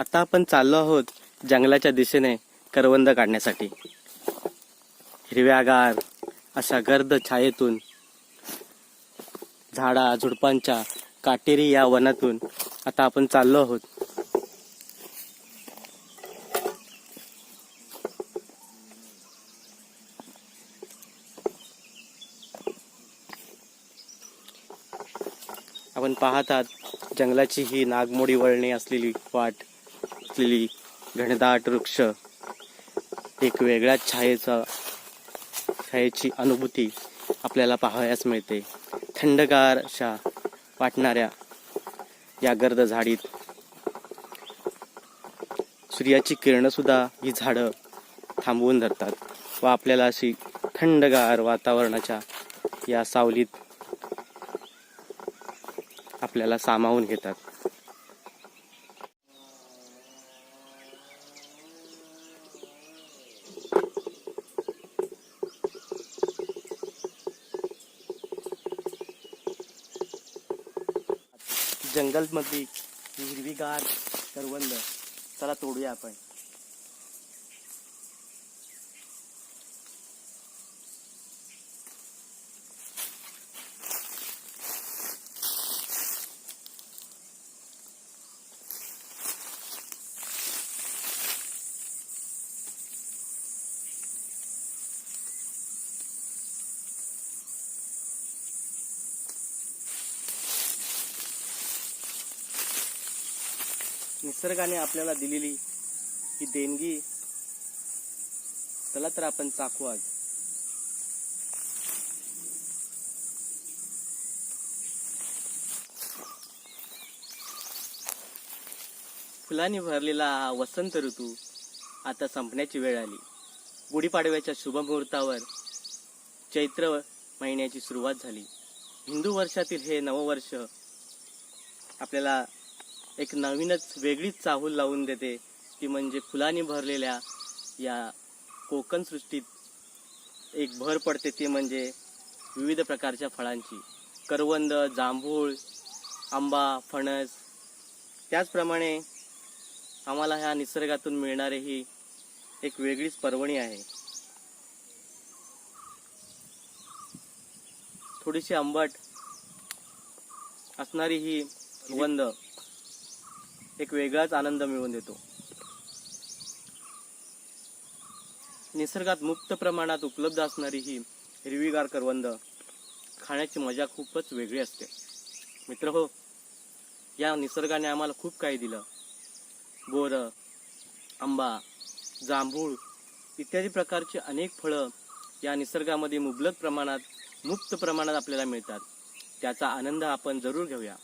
आता आपण चाललो आहोत जंगलाच्या दिशेने करवंद काढण्यासाठी। हिरव्यागार अशा गर्द छायेतून, झाडा झुडपांच्या काटेरी या वनातून आता आपण चाललो आहोत। आपण पाहत आहात जंगलाची ही नागमोडी वळणे असलेली वाट असलेली घनदाट वृक्ष, एक वेगळ्याच छायेची अनुभूती आपल्याला पाहावयास मिळते। थंडगार अशा वाटणाऱ्या या गर्द झाडीत सूर्याची किरण सुद्धा ही झाडं थांबवून धरतात व आपल्याला अशी थंडगार वातावरणाच्या या सावलीत आपल्याला सामावून घेतात। जंगलमध्ये हिरवीगार करवंद, चला तोडूया आपण। निसर्गाने आपल्याला दिलेली ही देणगी, चला तर आपण चाखू आज। फुलांनी भरलेला वसंत ऋतू आता संपण्याची वेळ आली। गुढीपाडव्याच्या शुभ मुहूर्तावर चैत्र महिन्याची सुरुवात झाली। हिंदू वर्षातील हे नववर्ष आपल्याला एक नवीनच वेगळीच चाहूल लावून देते, ती म्हणजे फुलांनी भरलेल्या या कोकण सृष्टीत एक भर पडते, ती म्हणजे विविध प्रकारच्या फळांची। करवंद, जांभूळ, आंबा, फणस, त्याचप्रमाणे आम्हाला ह्या निसर्गातून मिळणारी ही एक वेगळीच पर्वणी आहे। थोडीशी आंबट असणारी ही करवंद एक वेगळाच आनंद मिळवून देतो। निसर्गात मुक्त प्रमाणात उपलब्ध असणारी ही हिरवीगार करवंद खाण्याची मजा खूपच वेगळी असते। मित्रहो, या निसर्गाने आम्हाला खूप काही दिलं। बोर, आंबा, जांभूळ इत्यादी प्रकारची अनेक फळं या निसर्गामध्ये मुबलक प्रमाणात, मुक्त प्रमाणात आपल्याला मिळतात। त्याचा आनंद आपण जरूर घेऊया।